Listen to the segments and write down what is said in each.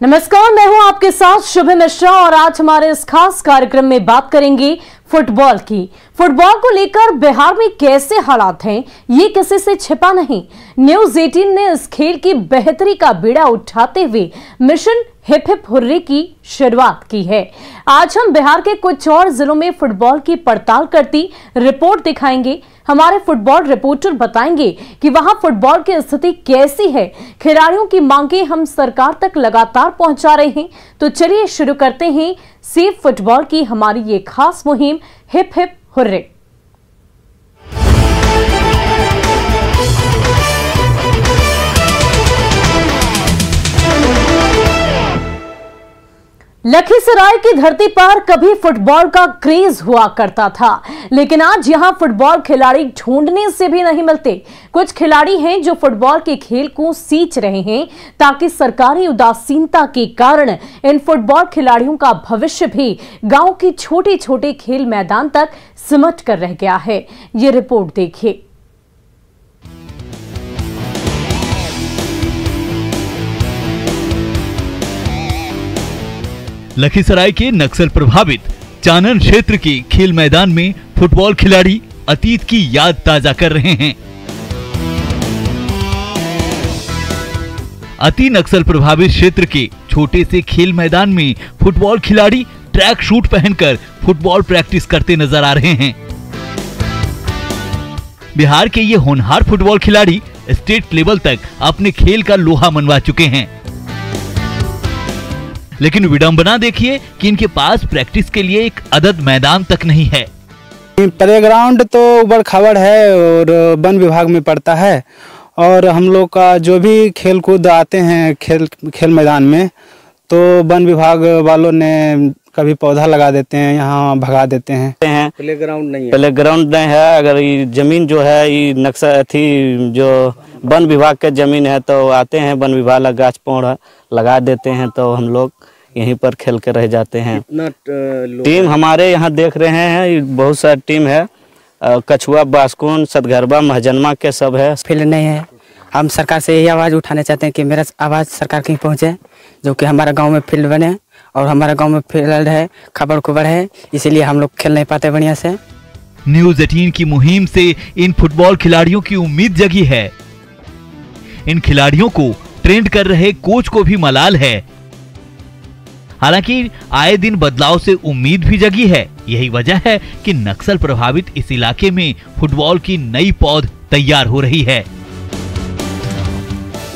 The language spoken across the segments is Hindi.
नमस्कार, मैं हूं आपके साथ शुभ मिश्रा और आज हमारे इस खास कार्यक्रम में बात करेंगे फुटबॉल की। फुटबॉल को लेकर बिहार में कैसे हालात हैं, ये किसी से छिपा नहीं। न्यूज 18 ने इस खेल की बेहतरी का बीड़ा उठाते हुए मिशन हिप हिप हुर्रे की शुरुआत की है। आज हम बिहार के कुछ और जिलों में फुटबॉल की पड़ताल करती रिपोर्ट दिखाएंगे। हमारे फुटबॉल रिपोर्टर बताएंगे कि वहां फुटबॉल की स्थिति कैसी है। खिलाड़ियों की मांगे हम सरकार तक लगातार पहुंचा रहे हैं। तो चलिए शुरू करते हैं सेव फुटबॉल की हमारी ये खास मुहिम हिप हिप हुर्रे। लखीसराय की धरती पर कभी फुटबॉल का क्रेज हुआ करता था, लेकिन आज यहां फुटबॉल खिलाड़ी ढूंढने से भी नहीं मिलते। कुछ खिलाड़ी हैं जो फुटबॉल के खेल को सींच रहे हैं, ताकि सरकारी उदासीनता के कारण इन फुटबॉल खिलाड़ियों का भविष्य भी गांव के छोटे छोटे खेल मैदान तक सिमट कर रह गया है। ये रिपोर्ट देखिए। लखीसराय के नक्सल प्रभावित चानन क्षेत्र के खेल मैदान में फुटबॉल खिलाड़ी अतीत की याद ताजा कर रहे हैं। अति नक्सल प्रभावित क्षेत्र के छोटे से खेल मैदान में फुटबॉल खिलाड़ी ट्रैक सूट पहनकर फुटबॉल प्रैक्टिस करते नजर आ रहे हैं। बिहार के ये होनहार फुटबॉल खिलाड़ी स्टेट लेवल तक अपने खेल का लोहा मनवा चुके हैं, लेकिन विडंबना देखिए कि इनके पास प्रैक्टिस के लिए एक अदद मैदान तक नहीं है। प्लेग्राउंड तो उबड़ खाबड़ है और वन विभाग में पड़ता है, और हम लोग का जो भी खेल कूद आते हैं खेल मैदान में, तो वन विभाग वालों ने कभी पौधा लगा देते हैं, यहाँ भगा देते हैं। प्लेग्राउंड नहीं है। अगर ये जमीन जो है ये नक्शा थी जो वन विभाग के जमीन है, तो आते हैं वन विभाग गाछ पौधा लगा देते हैं, तो हम लोग यहीं पर खेल के रह जाते हैं। टीम हमारे यहाँ देख रहे हैं, बहुत सारी टीम है, कछुआ, बास्कुन, सतगरबा, महजनमा के सब है। फील्ड नहीं है। हम सरकार से यही आवाज़ उठाना चाहते हैं कि मेरा आवाज़ सरकार कहीं पहुँचे, जो कि हमारा गांव में फील्ड बने, और हमारा गांव में फील्ड है, खबर कुबर है, इसीलिए हम लोग खेल नहीं पाते बढ़िया से। न्यूज 18 की मुहिम से इन फुटबॉल खिलाड़ियों की उम्मीद जगी है। इन खिलाड़ियों को ट्रेंड कर रहे कोच को भी मलाल है। हालांकि आए दिन बदलाव से उम्मीद भी जगी है। यही वजह है कि नक्सल प्रभावित इस इलाके में फुटबॉल की नई पौध तैयार हो रही है।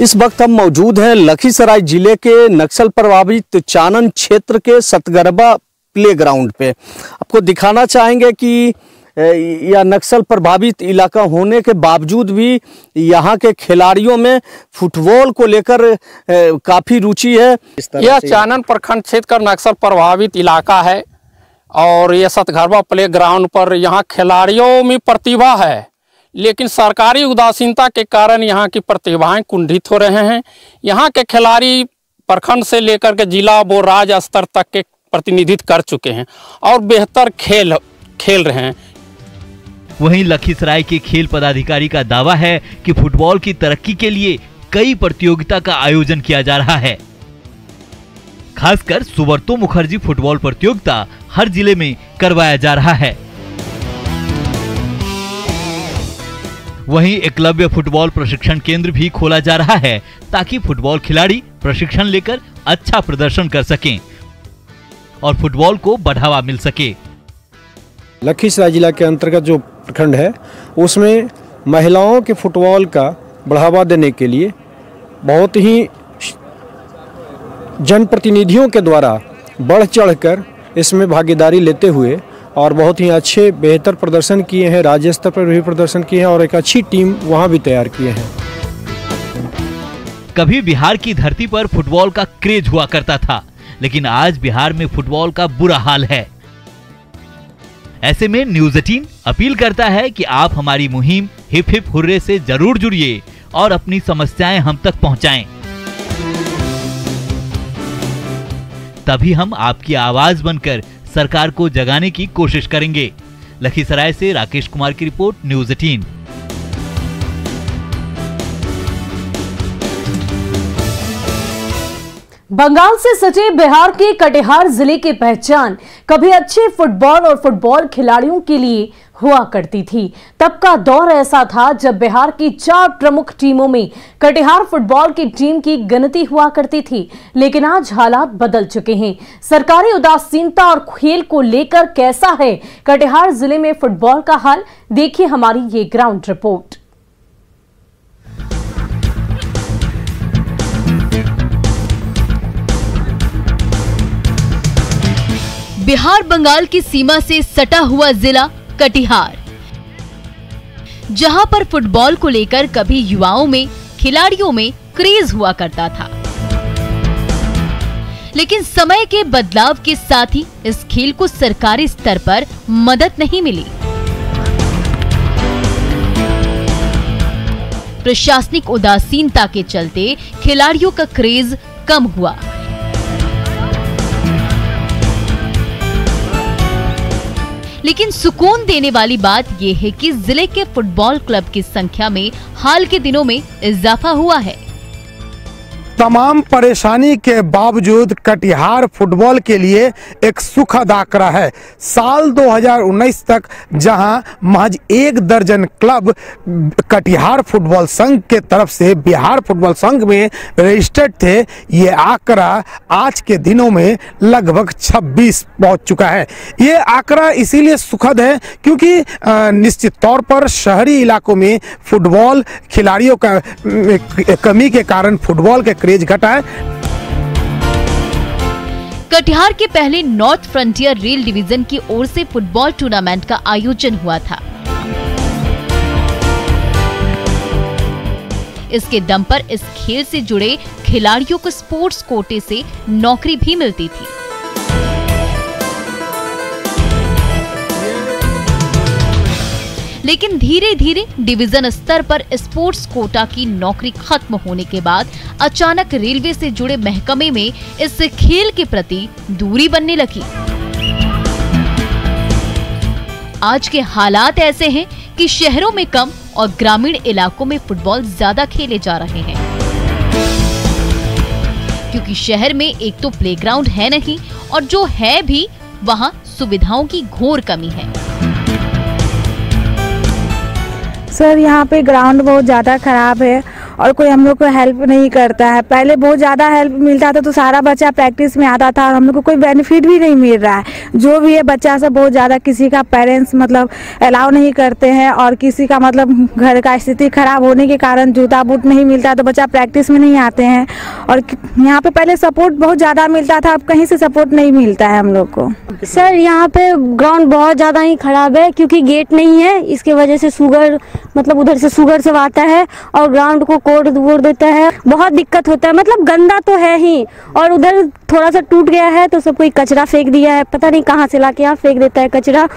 इस वक्त हम मौजूद हैं लखीसराय जिले के नक्सल प्रभावित चानन क्षेत्र के सतगरबा प्लेग्राउंड पे। आपको दिखाना चाहेंगे कि यह नक्सल प्रभावित इलाका होने के बावजूद भी यहाँ के खिलाड़ियों में फुटबॉल को लेकर काफ़ी रुचि है। यह चानन प्रखंड क्षेत्र का नक्सल प्रभावित इलाका है, और यह सतगरबा प्ले ग्राउंड पर यहाँ खिलाड़ियों में प्रतिभा है, लेकिन सरकारी उदासीनता के कारण यहाँ की प्रतिभाएं कुंठित हो रहे हैं। यहाँ के खिलाड़ी प्रखंड से लेकर के जिला व राज्य स्तर तक के प्रतिनिधित्व कर चुके हैं और बेहतर खेल रहे हैं। वहीं लखीसराय के खेल पदाधिकारी का दावा है कि फुटबॉल की तरक्की के लिए कई प्रतियोगिता का आयोजन किया जा रहा है। खासकर सुब्रतो मुखर्जी फुटबॉल प्रतियोगिता हर जिले में करवाया जा रहा है। वहीं एकलव्य फुटबॉल प्रशिक्षण केंद्र भी खोला जा रहा है, ताकि फुटबॉल खिलाड़ी प्रशिक्षण लेकर अच्छा प्रदर्शन कर सकें और फुटबॉल को बढ़ावा मिल सके। लखीसराय जिला के अंतर्गत जो प्रखंड है, उसमें महिलाओं के फुटबॉल का बढ़ावा देने के लिए बहुत ही जनप्रतिनिधियों के द्वारा बढ़ चढ़कर इसमें भागीदारी लेते हुए और बहुत ही अच्छे बेहतर प्रदर्शन किए हैं। राज्य स्तर पर भी प्रदर्शन किए हैं और एक अच्छी टीम वहां भी तैयार किए हैं। कभी बिहार की धरती पर फुटबॉल का क्रेज हुआ करता था, लेकिन आज बिहार में फुटबॉल का बुरा हाल है। ऐसे में न्यूज 18 अपील करता है कि आप हमारी मुहिम हिप हिप हुर्रे से जरूर जुड़िए और अपनी समस्याएं हम तक पहुंचाएं। तभी हम आपकी आवाज बनकर सरकार को जगाने की कोशिश करेंगे। लखीसराय से राकेश कुमार की रिपोर्ट, न्यूज 18। बंगाल से सटे बिहार के कटिहार जिले की पहचान कभी अच्छे फुटबॉल और फुटबॉल खिलाड़ियों के लिए हुआ करती थी। तब का दौर ऐसा था जब बिहार की 4 प्रमुख टीमों में कटिहार फुटबॉल की टीम की गिनती हुआ करती थी, लेकिन आज हालात बदल चुके हैं। सरकारी उदासीनता और खेल को लेकर कैसा है कटिहार जिले में फुटबॉल का हाल, देखिए हमारी ये ग्राउंड रिपोर्ट। बिहार बंगाल की सीमा से सटा हुआ जिला कटिहार, जहां पर फुटबॉल को लेकर कभी युवाओं में, खिलाड़ियों में क्रेज हुआ करता था, लेकिन समय के बदलाव के साथ ही इस खेल को सरकारी स्तर पर मदद नहीं मिली। प्रशासनिक उदासीनता के चलते खिलाड़ियों का क्रेज कम हुआ। लेकिन सुकून देने वाली बात यह है कि जिले के फुटबॉल क्लब की संख्या में हाल के दिनों में इजाफा हुआ है। तमाम परेशानी के बावजूद कटिहार फुटबॉल के लिए एक सुखद आंकड़ा है। साल 2019 तक जहां महज 1 दर्जन क्लब कटिहार फुटबॉल संघ के तरफ से बिहार फुटबॉल संघ में रजिस्टर्ड थे, ये आंकड़ा आज के दिनों में लगभग 26 पहुंच चुका है। ये आंकड़ा इसीलिए सुखद है क्योंकि निश्चित तौर पर शहरी इलाकों में फुटबॉल खिलाड़ियों का कमी के कारण फुटबॉल के क्रेज घटा है। कटिहार के पहले नॉर्थ फ्रंटियर रेल डिवीजन की ओर से फुटबॉल टूर्नामेंट का आयोजन हुआ था। इसके दम पर इस खेल से जुड़े खिलाड़ियों को स्पोर्ट्स कोटे से नौकरी भी मिलती थी। लेकिन धीरे धीरे डिवीजन स्तर पर स्पोर्ट्स कोटा की नौकरी खत्म होने के बाद अचानक रेलवे से जुड़े महकमे में इस खेल के प्रति दूरी बनने लगी। आज के हालात ऐसे हैं कि शहरों में कम और ग्रामीण इलाकों में फुटबॉल ज्यादा खेले जा रहे हैं, क्योंकि शहर में एक तो प्लेग्राउंड है नहीं और जो है भी वहां सुविधाओं की घोर कमी है। सर, यहाँ पे ग्राउंड बहुत ज़्यादा ख़राब है और कोई हम लोग को हेल्प नहीं करता है। पहले बहुत ज़्यादा हेल्प मिलता था तो सारा बच्चा प्रैक्टिस में आता था और हम लोग को कोई बेनिफिट भी नहीं मिल रहा है। जो भी है बच्चा सब बहुत ज़्यादा, किसी का पेरेंट्स मतलब अलाउ नहीं करते हैं और किसी का मतलब घर का स्थिति ख़राब होने के कारण जूता बूट नहीं मिलता है तो बच्चा प्रैक्टिस में नहीं आते हैं। और यहाँ पे पहले सपोर्ट बहुत ज़्यादा मिलता था, अब कहीं से सपोर्ट नहीं मिलता है हम लोग को। सर, यहाँ पे ग्राउंड बहुत ज़्यादा ही ख़राब है क्योंकि गेट नहीं है, इसके वजह से शुगर मतलब उधर से शुगर सब आता है और ग्राउंड को कोड वोड़ देता है, बहुत दिक्कत होता है। मतलब गंदा तो है ही और उधर थोड़ा सा टूट गया है तो सब कोई कचरा फेंक दिया है, पता नहीं कहाँ से लाके यहाँ फेंक देता है कचरा,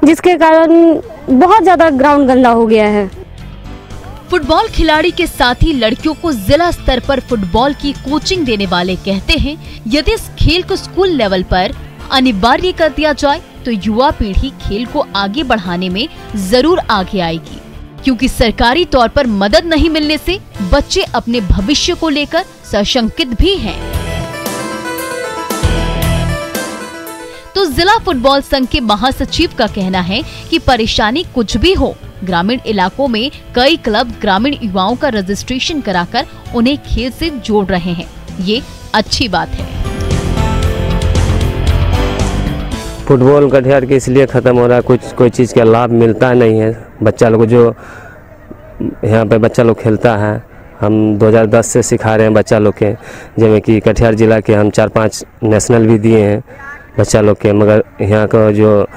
जिसके कारण बहुत ज़्यादा ग्राउंड गंदा हो गया है। फुटबॉल खिलाड़ी के साथ ही लड़कियों को जिला स्तर पर फुटबॉल की कोचिंग देने वाले कहते हैं, यदि इस खेल को स्कूल लेवल पर अनिवार्य कर दिया जाए तो युवा पीढ़ी खेल को आगे बढ़ाने में जरूर आगे आएगी, क्योंकि सरकारी तौर पर मदद नहीं मिलने से बच्चे अपने भविष्य को लेकर सशंकित भी हैं। तो जिला फुटबॉल संघ के महासचिव का कहना है कि परेशानी कुछ भी हो, ग्रामीण इलाकों में कई क्लब ग्रामीण युवाओं का रजिस्ट्रेशन कराकर उन्हें खेल से जोड़ रहे हैं, ये अच्छी बात है। फुटबॉल कटिहार के इसलिए ख़त्म हो रहा है, कुछ कोई चीज़ का लाभ मिलता नहीं है। बच्चा लोग जो यहाँ पे बच्चा लोग खेलता है, हम 2010 से सिखा रहे हैं बच्चा लोग के, जिसमें कि कटिहार जिला के हम 4-5 नेशनल भी दिए हैं बच्चा लोग के, मगर यहाँ का जो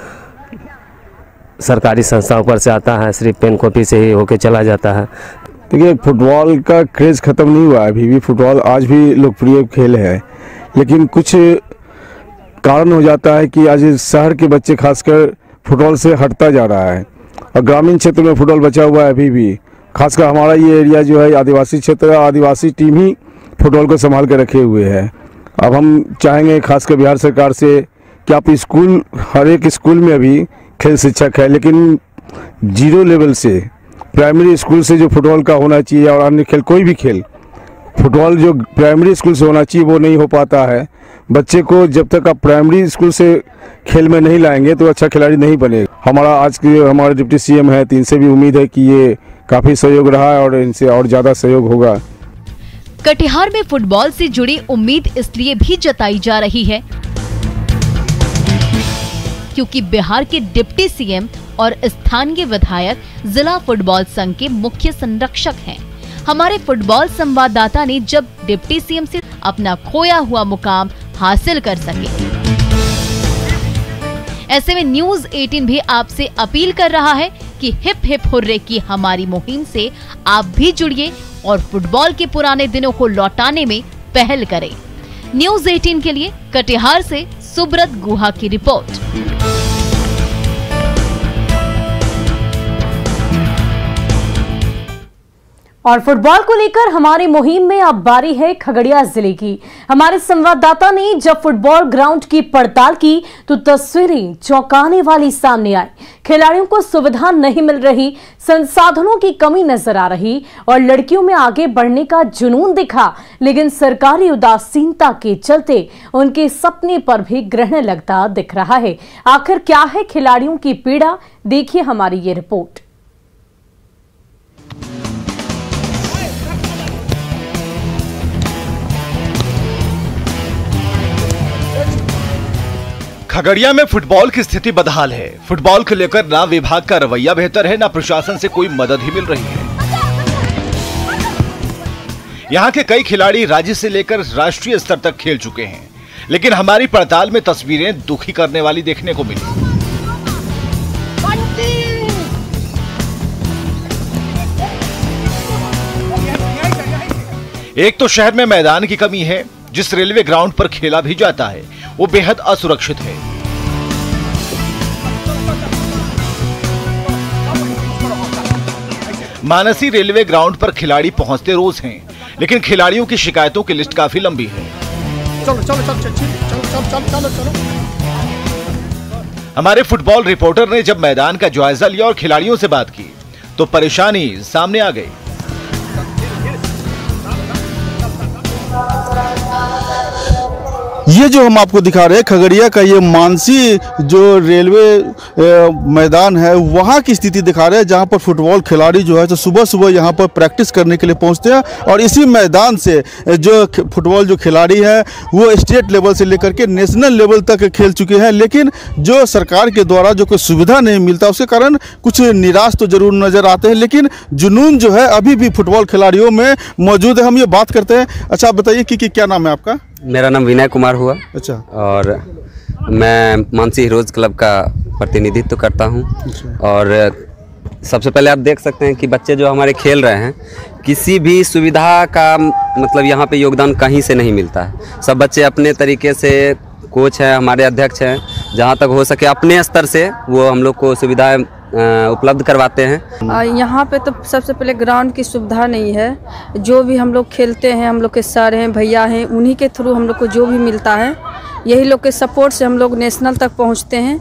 सरकारी संस्थाओं पर से आता है सिर्फ पेन कॉपी से ही होके चला जाता है। देखिए, फुटबॉल का क्रेज़ ख़त्म नहीं हुआ, अभी भी फुटबॉल आज भी लोकप्रिय खेल है, लेकिन कुछ कारण हो जाता है कि आज शहर के बच्चे खासकर फुटबॉल से हटता जा रहा है और ग्रामीण क्षेत्र में फुटबॉल बचा हुआ है अभी भी। खासकर हमारा ये एरिया जो है आदिवासी क्षेत्र है, आदिवासी टीम ही फुटबॉल को संभाल के रखे हुए है। अब हम चाहेंगे खासकर बिहार सरकार से कि आप स्कूल, हर एक स्कूल में अभी खेल शिक्षक है, लेकिन 0 लेवल से प्राइमरी स्कूल से जो फुटबॉल का होना चाहिए और अन्य खेल, कोई भी खेल फुटबॉल जो प्राइमरी स्कूल से होना चाहिए वो नहीं हो पाता है। बच्चे को जब तक आप प्राइमरी स्कूल से खेल में नहीं लाएंगे तो अच्छा खिलाड़ी नहीं बनेगा। हमारे डिप्टी सीएम है, तो इनसे भी उम्मीद है कि ये काफ़ी सहयोग रहा है और इनसे और ज़्यादा सहयोग होगा। कटिहार में फुटबॉल से जुड़ी उम्मीद इसलिए भी जताई जा रही है क्योंकि बिहार के डिप्टी सीएम और स्थानीय विधायक जिला फुटबॉल संघ के मुख्य संरक्षक हैं। हमारे फुटबॉल संवाददाता ने जब डिप्टी सीएम से अपना खोया हुआ मुकाम हासिल कर सके, ऐसे में न्यूज़ 18 भी आपसे अपील कर रहा है कि हिप हिप हुर्रे की हमारी मुहिम से आप भी जुड़िए और फुटबॉल के पुराने दिनों को लौटाने में पहल करें। न्यूज़ 18 के लिए कटिहार से सुब्रत गुहा की रिपोर्ट। और फुटबॉल को लेकर हमारी मुहिम में अब बारी है खगड़िया जिले की। हमारे संवाददाता ने जब फुटबॉल ग्राउंड की पड़ताल की तो तस्वीरें चौंकाने वाली सामने आई। खिलाड़ियों को सुविधा नहीं मिल रही, संसाधनों की कमी नजर आ रही और लड़कियों में आगे बढ़ने का जुनून दिखा, लेकिन सरकारी उदासीनता के चलते उनके सपने पर भी ग्रहण लगता दिख रहा है। आखिर क्या है खिलाड़ियों की पीड़ा, देखिए हमारी ये रिपोर्ट। खगड़िया में फुटबॉल की स्थिति बदहाल है। फुटबॉल को लेकर ना विभाग का रवैया बेहतर है, ना प्रशासन से कोई मदद ही मिल रही है। यहाँ के कई खिलाड़ी राज्य से लेकर राष्ट्रीय स्तर तक खेल चुके हैं, लेकिन हमारी पड़ताल में तस्वीरें दुखी करने वाली देखने को मिली। एक तो शहर में मैदान की कमी है, जिस रेलवे ग्राउंड पर खेला भी जाता है वो बेहद असुरक्षित है। मानसी रेलवे ग्राउंड पर खिलाड़ी पहुंचते रोज हैं, लेकिन खिलाड़ियों की शिकायतों की लिस्ट काफी लंबी है। हमारे फुटबॉल रिपोर्टर ने जब मैदान का जायजा लिया और खिलाड़ियों से बात की तो परेशानी सामने आ गई। ये जो हम आपको दिखा रहे हैं खगड़िया का ये मानसी जो रेलवे मैदान है वहाँ की स्थिति दिखा रहे हैं, जहाँ पर फुटबॉल खिलाड़ी जो है तो सुबह सुबह यहाँ पर प्रैक्टिस करने के लिए पहुँचते हैं और इसी मैदान से जो फुटबॉल जो खिलाड़ी है वो स्टेट लेवल से लेकर के नेशनल लेवल तक खेल चुके हैं, लेकिन जो सरकार के द्वारा जो कोई सुविधा नहीं मिलता उसके कारण कुछ निराश तो जरूर नज़र आते हैं, लेकिन जुनून जो है अभी भी फुटबॉल खिलाड़ियों में मौजूद है। हम ये बात करते हैं। अच्छा आप बताइए कि क्या नाम है आपका? मेरा नाम विनय कुमार हुआ। अच्छा। और मैं मानसी हीरोज क्लब का प्रतिनिधित्व करता हूं। और सबसे पहले आप देख सकते हैं कि बच्चे जो हमारे खेल रहे हैं किसी भी सुविधा का मतलब यहाँ पे योगदान कहीं से नहीं मिलता है। सब बच्चे अपने तरीके से, कोच हैं हमारे अध्यक्ष हैं, जहाँ तक हो सके अपने स्तर से वो हम लोग को सुविधाएं उपलब्ध करवाते हैं। यहाँ पे तो सबसे पहले ग्राउंड की सुविधा नहीं है। जो भी हम लोग खेलते हैं, हम लोग के सर हैं, भैया हैं, उन्हीं के थ्रू हम लोग को जो भी मिलता है यही लोग के सपोर्ट से हम लोग नेशनल तक पहुँचते हैं।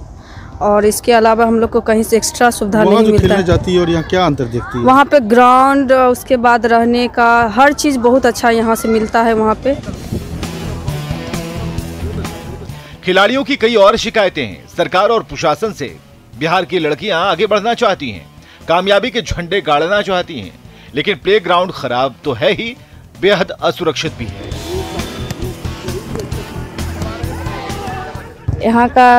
और इसके अलावा हम लोग को कहीं से एक्स्ट्रा सुविधा नहीं मिलता है। जाती है और यहाँ क्या अंतर देखती है? वहाँ पे ग्राउंड, उसके बाद रहने का हर चीज़ बहुत अच्छा यहाँ से मिलता है। वहाँ पे खिलाड़ियों की कई और शिकायतें हैं। सरकार और प्रशासन से बिहार की लड़कियां आगे बढ़ना चाहती हैं, कामयाबी के झंडे गाड़ना चाहती हैं, लेकिन प्लेग्राउंड खराब तो है ही, बेहद असुरक्षित भी है। यहाँ का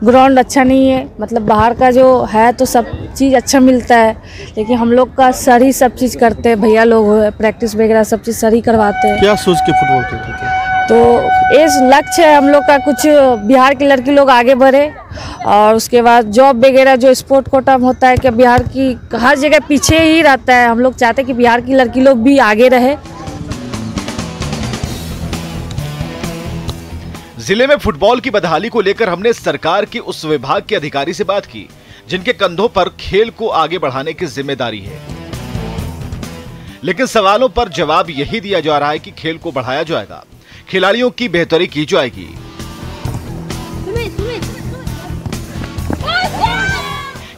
ग्राउंड अच्छा नहीं है, मतलब बाहर का जो है तो सब चीज़ अच्छा मिलता है, लेकिन हम लोग का सर ही सब चीज़ करते हैं। भैया लोग प्रैक्टिस वगैरह सब चीज़ सर ही करवाते हैं। क्या सोच के फुटबॉल खेलते हैं? तो इस लक्ष्य है हम लोग का, कुछ बिहार की लड़की लोग आगे बढ़े और उसके बाद जॉब वगैरह जो स्पोर्ट कोटा में होता है कि बिहार की हर जगह पीछे ही रहता है। हम लोग चाहते हैं कि बिहार की लड़की लोग भी आगे रहे। जिले में फुटबॉल की बदहाली को लेकर हमने सरकार के उस विभाग के अधिकारी से बात की जिनके कंधों पर खेल को आगे बढ़ाने की जिम्मेदारी है, लेकिन सवालों पर जवाब यही दिया जा रहा है कि खेल को बढ़ाया जाएगा, खिलाड़ियों की बेहतरी की जाएगी।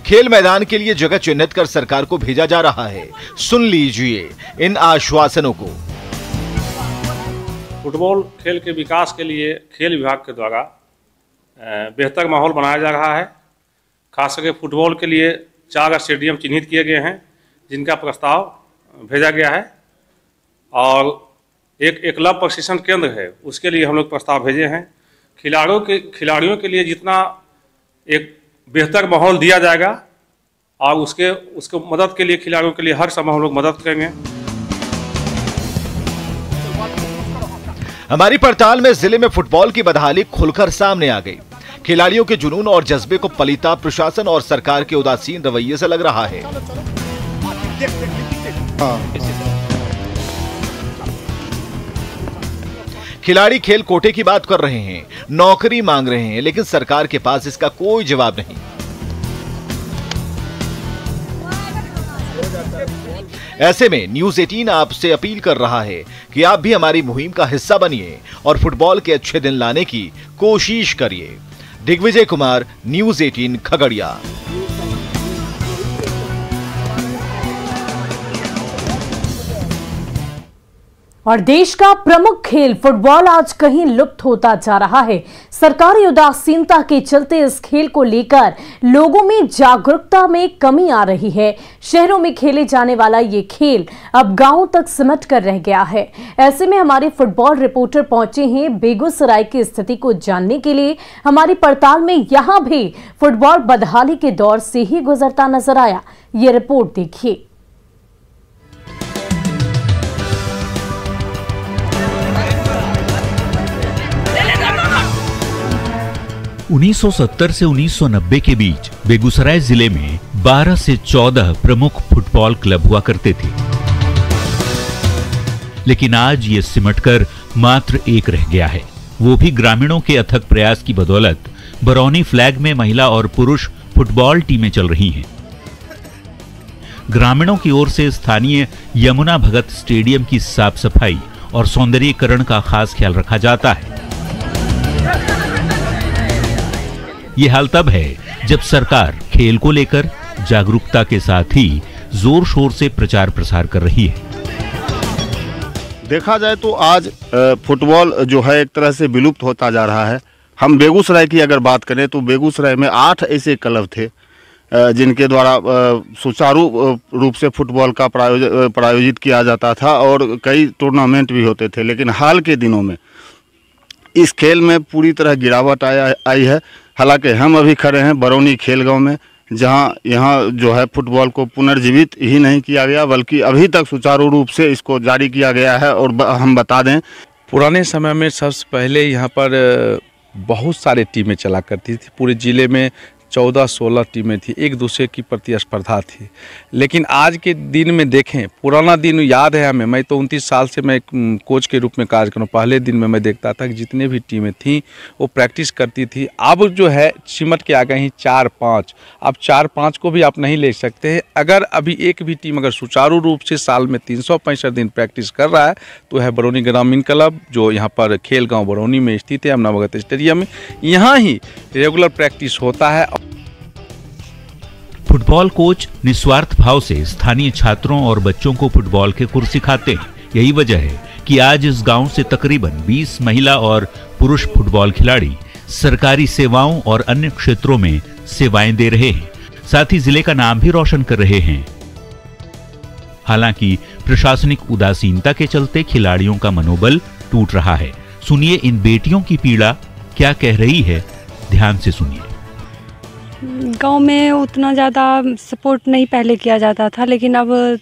खेल मैदान के लिए जगह चिन्हित कर सरकार को भेजा जा रहा है। सुन लीजिए इन आश्वासनों को। फुटबॉल खेल के विकास के लिए खेल विभाग के द्वारा बेहतर माहौल बनाया जा रहा है। खास करके फुटबॉल के लिए 4 स्टेडियम चिन्हित किए गए हैं जिनका प्रस्ताव भेजा गया है और एक एकलव्य प्रशिक्षण केंद्र है उसके लिए हम लोग प्रस्ताव भेजे हैं। खिलाड़ियों के लिए जितना एक बेहतर माहौल दिया जाएगा और उसको मदद के लिए खिलाड़ियों के लिए हर समय हम लोग मदद करेंगे। हमारी पड़ताल में जिले में फुटबॉल की बदहाली खुलकर सामने आ गई। खिलाड़ियों के जुनून और जज्बे को पलीता प्रशासन और सरकार के उदासीन रवैये से लग रहा है। खिलाड़ी खेल कोटे की बात कर रहे हैं, नौकरी मांग रहे हैं, लेकिन सरकार के पास इसका कोई जवाब नहीं। ऐसे में न्यूज़ 18 आपसे अपील कर रहा है कि आप भी हमारी मुहिम का हिस्सा बनिए और फुटबॉल के अच्छे दिन लाने की कोशिश करिए। दिग्विजय कुमार, न्यूज़ 18 खगड़िया। और देश का प्रमुख खेल फुटबॉल आज कहीं लुप्त होता जा रहा है। सरकारी उदासीनता के चलते इस खेल को लेकर लोगों में जागरूकता में कमी आ रही है। शहरों में खेले जाने वाला ये खेल अब गांवों तक सिमट कर रह गया है। ऐसे में हमारे फुटबॉल रिपोर्टर पहुंचे हैं बेगूसराय की स्थिति को जानने के लिए। हमारी पड़ताल में यहां भी फुटबॉल बदहाली के दौर से ही गुजरता नजर आया। ये रिपोर्ट देखिए। 1970 से 1990 के बीच बेगूसराय जिले में 12 से 14 प्रमुख फुटबॉल क्लब हुआ करते थे, लेकिन आज ये सिमटकर मात्र एक रह गया है। वो भी ग्रामीणों के अथक प्रयास की बदौलत बरौनी फ्लैग में महिला और पुरुष फुटबॉल टीमें चल रही हैं। ग्रामीणों की ओर से स्थानीय यमुना भगत स्टेडियम की साफ सफाई और सौंदर्यीकरण का खास ख्याल रखा जाता है। ये हाल तब है जब सरकार खेल को लेकर जागरूकता के साथ ही जोर शोर से प्रचार प्रसार कर रही है। देखा जाए तो आज फुटबॉल जो है एक तरह से विलुप्त होता जा रहा है। हम बेगूसराय की अगर बात करें तो बेगूसराय में 8 ऐसे क्लब थे जिनके द्वारा सुचारू रूप से फुटबॉल का प्रायोजित किया जाता था और कई टूर्नामेंट भी होते थे। लेकिन हाल के दिनों में इस खेल में पूरी तरह गिरावट आई है। हालांकि हम अभी खड़े हैं बरौनी खेलगांव में, जहां यहाँ जो है फुटबॉल को पुनर्जीवित ही नहीं किया गया बल्कि अभी तक सुचारू रूप से इसको जारी किया गया है। और हम बता दें, पुराने समय में सबसे पहले यहाँ पर बहुत सारे टीमें चला करती थी। पूरे ज़िले में 14-16 टीमें थी, एक दूसरे की प्रतिस्पर्धा थी। लेकिन आज के दिन में देखें, पुराना दिन याद है हमें। मैं तो 29 साल से मैं कोच के रूप में कार्य कर रहा हूँ। पहले दिन में मैं देखता था कि जितने भी टीमें थीं वो प्रैक्टिस करती थी। अब जो है सिमट के आ गए हैं 4-5। अब 4-5 को भी आप नहीं ले सकते हैं। अगर अभी एक भी टीम अगर सुचारू रूप से साल में 365 दिन प्रैक्टिस कर रहा है तो है बरौनी ग्रामीण क्लब, जो यहाँ पर खेल गाँव बरौनी में स्थित है, यमुना भगत स्टेडियम में। यहाँ ही रेगुलर प्रैक्टिस होता है। फुटबॉल कोच निस्वार्थ भाव से स्थानीय छात्रों और बच्चों को फुटबॉल के गुर सिखाते हैं। यही वजह है कि आज इस गांव से तकरीबन 20 महिला और पुरुष फुटबॉल खिलाड़ी सरकारी सेवाओं और अन्य क्षेत्रों में सेवाएं दे रहे हैं, साथ ही जिले का नाम भी रोशन कर रहे हैं। हालांकि प्रशासनिक उदासीनता के चलते खिलाड़ियों का मनोबल टूट रहा है। सुनिए इन बेटियों की पीड़ा क्या कह रही है, ध्यान से सुनिए। गांव में उतना ज़्यादा सपोर्ट नहीं पहले किया जाता था, लेकिन अब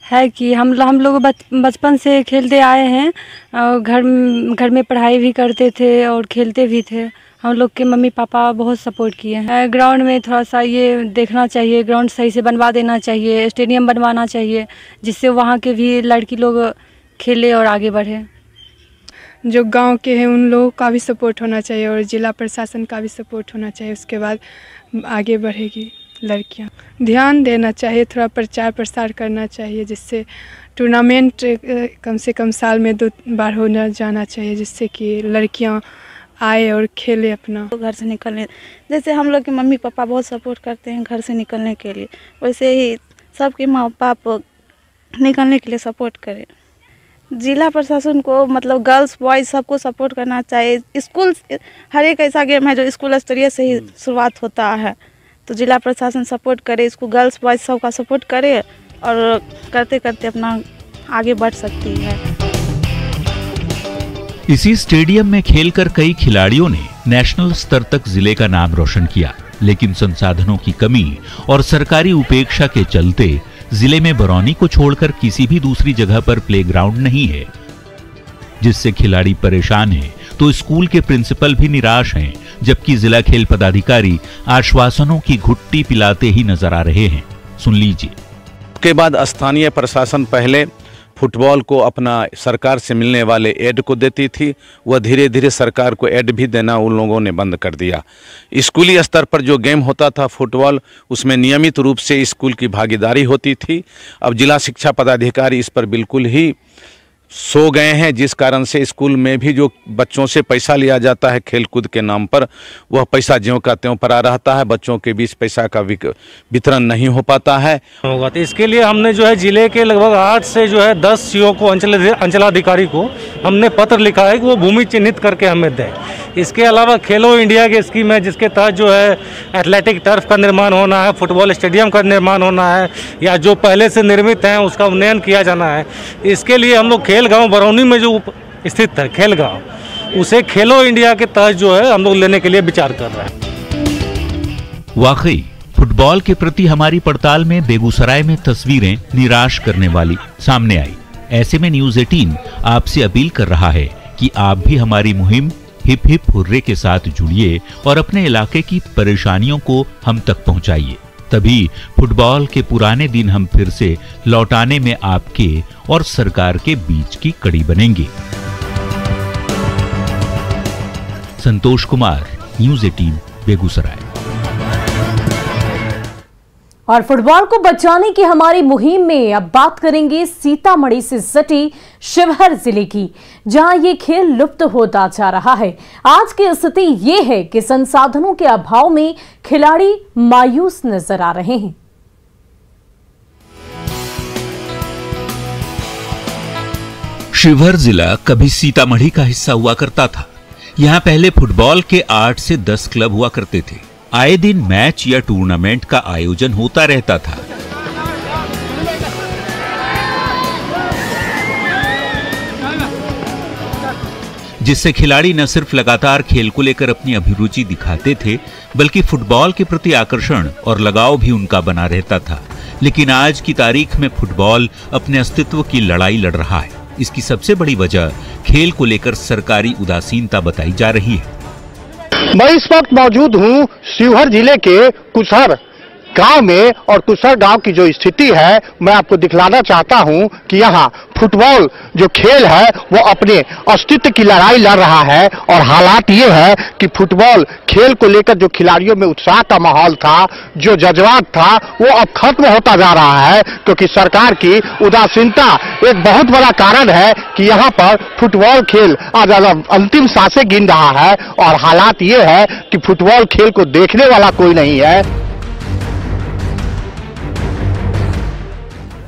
है कि हम लोग बचपन से खेलते आए हैं और घर में पढ़ाई भी करते थे और खेलते भी थे। हम लोग के मम्मी पापा बहुत सपोर्ट किए हैं। ग्राउंड में थोड़ा सा ये देखना चाहिए, ग्राउंड सही से बनवा देना चाहिए, स्टेडियम बनवाना चाहिए, जिससे वहाँ के भी लड़की लोग खेले और आगे बढ़े। जो गांव के हैं उन लोगों का भी सपोर्ट होना चाहिए और जिला प्रशासन का भी सपोर्ट होना चाहिए। उसके बाद आगे बढ़ेगी लड़कियां। ध्यान देना चाहिए, थोड़ा प्रचार प्रसार करना चाहिए, जिससे टूर्नामेंट कम से कम साल में 2 बार होना जाना चाहिए, जिससे कि लड़कियां आए और खेले अपना। घर से निकलने, जैसे हम लोग के मम्मी पापा बहुत सपोर्ट करते हैं घर से निकलने के लिए, वैसे ही सबके माँ बाप निकलने के लिए सपोर्ट करें। जिला प्रशासन को मतलब गर्ल्स बॉयज सबको सपोर्ट करना चाहिए। स्कूल हर एक ऐसा गेम है जो स्कूल स्तरीय से ही शुरुआत होता है, तो जिला प्रशासन सपोर्ट करे, इसको गर्ल्स बॉयज सबका सपोर्ट करे और करते करते अपना आगे बढ़ सकती है। इसी स्टेडियम में खेलकर कई खिलाड़ियों ने नेशनल स्तर तक जिले का नाम रोशन किया, लेकिन संसाधनों की कमी और सरकारी उपेक्षा के चलते जिले में बरौनी को छोड़कर किसी भी दूसरी जगह पर प्लेग्राउंड नहीं है, जिससे खिलाड़ी परेशान हैं, तो स्कूल के प्रिंसिपल भी निराश हैं, जबकि जिला खेल पदाधिकारी आश्वासनों की घुट्टी पिलाते ही नजर आ रहे हैं। सुन लीजिए। उसके बाद स्थानीय प्रशासन पहले फुटबॉल को अपना सरकार से मिलने वाले एड को देती थी, वह धीरे धीरे सरकार को एड भी देना उन लोगों ने बंद कर दिया। स्कूली स्तर पर जो गेम होता था फुटबॉल, उसमें नियमित रूप से स्कूल की भागीदारी होती थी। अब जिला शिक्षा पदाधिकारी इस पर बिल्कुल ही सो गए हैं, जिस कारण से स्कूल में भी जो बच्चों से पैसा लिया जाता है खेलकूद के नाम पर, वह पैसा ज्यों का त्यों पड़ा रहता है, बच्चों के बीच पैसा का वितरण नहीं हो पाता है। होगा तो इसके लिए हमने जो है जिले के लगभग 8 से जो है 10 सीओ को अंचलाधिकारी को हमने पत्र लिखा है कि वो भूमि चिन्हित करके हमें दें। इसके अलावा खेलो इंडिया की स्कीम है, जिसके तहत जो है एथलेटिक टर्फ का निर्माण होना है, फुटबॉल स्टेडियम का निर्माण होना है, या जो पहले से निर्मित हैं उसका उन्नयन किया जाना है। इसके लिए हम लोग खेल गांव बरौनी में जो स्थित है खेल गांव, उसे खेलो इंडिया के तहत जो है हम लोग लेने के लिए विचार कर रहे हैं। वाकई फुटबॉल के प्रति हमारी पड़ताल में बेगूसराय में तस्वीरें निराश करने वाली सामने आई। ऐसे में न्यूज़ 18 आपसे अपील कर रहा है कि आप भी हमारी मुहिम हिप हिप हुर्रे के साथ जुड़िए और अपने इलाके की परेशानियों को हम तक पहुंचाइए। तभी फुटबॉल के पुराने दिन हम फिर से लौटाने में आपके और सरकार के बीच की कड़ी बनेंगे। संतोष कुमार, न्यूज़ 18 बेगूसराय। और फुटबॉल को बचाने की हमारी मुहिम में अब बात करेंगे सीतामढ़ी से सटी शिवहर जिले की, जहां ये खेल लुप्त होता जा रहा है। आज की स्थिति ये है कि संसाधनों के अभाव में खिलाड़ी मायूस नजर आ रहे हैं। शिवहर जिला कभी सीतामढ़ी का हिस्सा हुआ करता था। यहाँ पहले फुटबॉल के 8 से 10 क्लब हुआ करते थे। आए दिन मैच या टूर्नामेंट का आयोजन होता रहता था। जिससे खिलाड़ी न सिर्फ लगातार खेल को लेकर अपनी अभिरुचि दिखाते थे, बल्कि फुटबॉल के प्रति आकर्षण और लगाव भी उनका बना रहता था। लेकिन आज की तारीख में फुटबॉल अपने अस्तित्व की लड़ाई लड़ रहा है। इसकी सबसे बड़ी वजह खेल को लेकर सरकारी उदासीनता बताई जा रही है। मैं इस वक्त मौजूद हूं शिवहर जिले के कुसर गांव में, और कुसर गांव की जो स्थिति है मैं आपको दिखलाना चाहता हूं कि यहाँ फुटबॉल जो खेल है वो अपने अस्तित्व की लड़ाई लड़ रहा है। और हालात ये है कि फुटबॉल खेल को लेकर जो खिलाड़ियों में उत्साह का माहौल था, जो जज्बात था, वो अब खत्म होता जा रहा है, क्योंकि सरकार की उदासीनता एक बहुत बड़ा कारण है कि यहाँ पर फुटबॉल खेल आज अंतिम सांसें गिन रहा है। और हालात ये है कि फुटबॉल खेल को देखने वाला कोई नहीं है।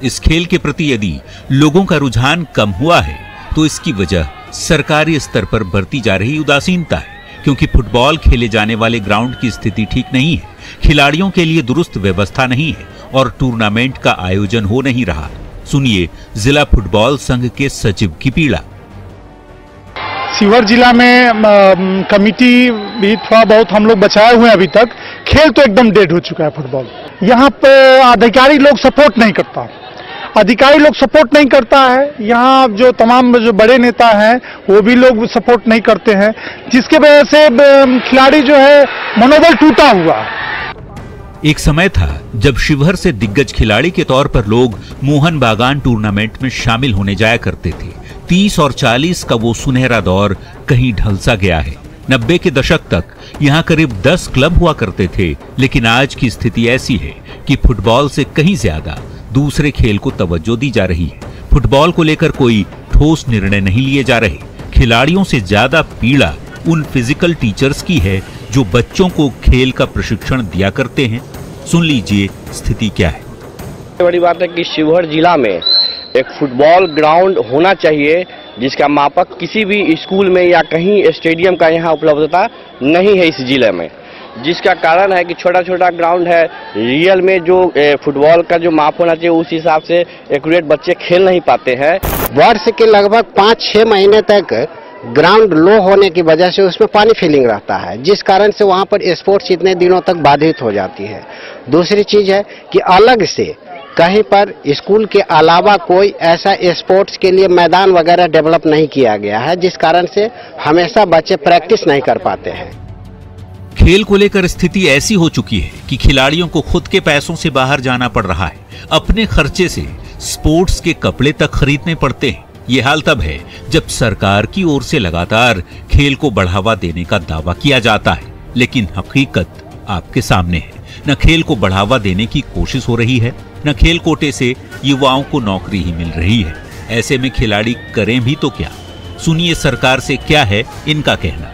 इस खेल के प्रति यदि लोगों का रुझान कम हुआ है, तो इसकी वजह सरकारी स्तर पर बढ़ती जा रही उदासीनता है, क्योंकि फुटबॉल खेले जाने वाले ग्राउंड की स्थिति ठीक नहीं है, खिलाड़ियों के लिए दुरुस्त व्यवस्था नहीं है और टूर्नामेंट का आयोजन हो नहीं रहा। सुनिए जिला फुटबॉल संघ के सचिव की पीड़ा। शिवहर जिला में कमिटी भी थोड़ा बहुत हम लोग बचाए हुए हैं। अभी तक खेल तो एकदम डेड हो चुका है फुटबॉल। यहाँ पे अधिकारी लोग सपोर्ट नहीं करता, अधिकारी लोग सपोर्ट नहीं करता है। यहाँ जो तमाम जो बड़े नेता हैं वो भी लोग सपोर्ट नहीं करते हैं, जिसके वजह से खिलाड़ी जो है मनोबल टूटा हुआ। एक समय था जब शिवहर से दिग्गज खिलाड़ी के तौर पर लोग मोहन बागान टूर्नामेंट में शामिल होने जाया करते थे। 30 और 40 का वो सुनहरा दौर कहीं ढल सा गया है। 90 के दशक तक यहाँ करीब 10 क्लब हुआ करते थे, लेकिन आज की स्थिति ऐसी है कि फुटबॉल से कहीं ज्यादा दूसरे खेल को तवज्जो दी जा रही है। फुटबॉल को लेकर कोई ठोस निर्णय नहीं लिए जा रहे। खिलाड़ियों से ज्यादा पीड़ा उन फिजिकल टीचर्स की है जो बच्चों को खेल का प्रशिक्षण दिया करते हैं। सुन लीजिए स्थिति क्या है। बड़ी बात है कि शिवहर जिला में एक फुटबॉल ग्राउंड होना चाहिए जिसका मापक किसी भी स्कूल में या कहीं स्टेडियम का यहाँ उपलब्धता नहीं है इस जिले में, जिसका कारण है कि छोटा छोटा ग्राउंड है। रियल में जो फुटबॉल का जो माप होना चाहिए उस हिसाब से एक्यूरेट बच्चे खेल नहीं पाते हैं। वर्ष के लगभग 5-6 महीने तक ग्राउंड लो होने की वजह से उसमें पानी फिलिंग रहता है, जिस कारण से वहाँ पर स्पोर्ट्स इतने दिनों तक बाधित हो जाती है। दूसरी चीज है कि अलग से कहीं पर स्कूल के अलावा कोई ऐसा स्पोर्ट्स के लिए मैदान वगैरह डेवलप नहीं किया गया है, जिस कारण से हमेशा बच्चे प्रैक्टिस नहीं कर पाते हैं। खेल को लेकर स्थिति ऐसी हो चुकी है कि खिलाड़ियों को खुद के पैसों से बाहर जाना पड़ रहा है, अपने खर्चे से स्पोर्ट्स के कपड़े तक खरीदने पड़ते हैं। ये हाल तब है जब सरकार की ओर से लगातार खेल को बढ़ावा देने का दावा किया जाता है, लेकिन हकीकत आपके सामने है। न खेल को बढ़ावा देने की कोशिश हो रही है, न खेल कोटे से युवाओं को नौकरी ही मिल रही है। ऐसे में खिलाड़ी करें भी तो क्या? सुनिए सरकार से क्या है इनका कहना।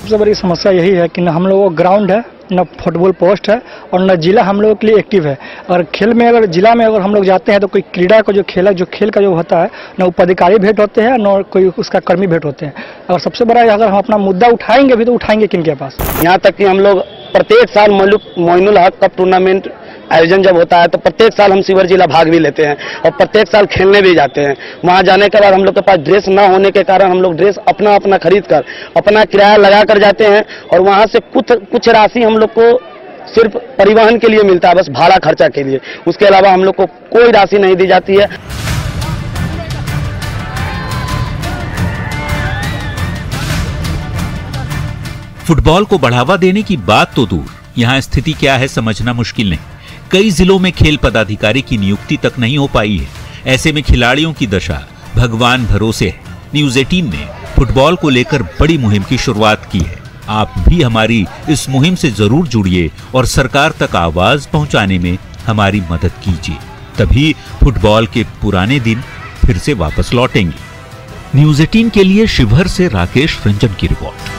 सबसे बड़ी समस्या यही है कि न हम लोगों को ग्राउंड है, न फुटबॉल पोस्ट है और न जिला हम लोगों के लिए एक्टिव है। अगर खेल में अगर जिला में अगर हम लोग जाते हैं तो कोई क्रीड़ा का जो खेल का जो होता है न पदाधिकारी भेंट होते हैं न कोई उसका कर्मी भेंट होते हैं। और सबसे बड़ा अगर हम अपना मुद्दा उठाएंगे भी तो उठाएंगे किनके पास? यहाँ तक कि हम लोग प्रत्येक साल मोइनुल हक कप टूर्नामेंट आयोजन जब होता है तो प्रत्येक साल हम शिवहर जिला भाग भी लेते हैं और प्रत्येक साल खेलने भी जाते हैं। वहां जाने के बाद हम लोग के पास ड्रेस ना होने के कारण हम लोग ड्रेस अपना खरीद कर अपना किराया लगा कर जाते हैं और वहां से कुछ राशि हम लोग को सिर्फ परिवहन के लिए मिलता है, बस भाड़ा खर्चा के लिए। उसके अलावा हम लोग को कोई राशि नहीं दी जाती है। फुटबॉल को बढ़ावा देने की बात तो दूर, यहाँ स्थिति क्या है समझना मुश्किल नहीं। कई जिलों में खेल पदाधिकारी की नियुक्ति तक नहीं हो पाई है। ऐसे में खिलाड़ियों की दशा भगवान भरोसे है। न्यूज़ 18 ने फुटबॉल को लेकर बड़ी मुहिम की शुरुआत की है। आप भी हमारी इस मुहिम से जरूर जुड़िए और सरकार तक आवाज पहुंचाने में हमारी मदद कीजिए, तभी फुटबॉल के पुराने दिन फिर से वापस लौटेंगे। न्यूज़ 18 के लिए शिवहर से राकेश रंजन की रिपोर्ट।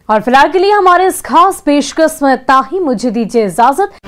और फिलहाल के लिए हमारे इस खास पेशकश में इतना ही। मुझे दीजिए इजाजत।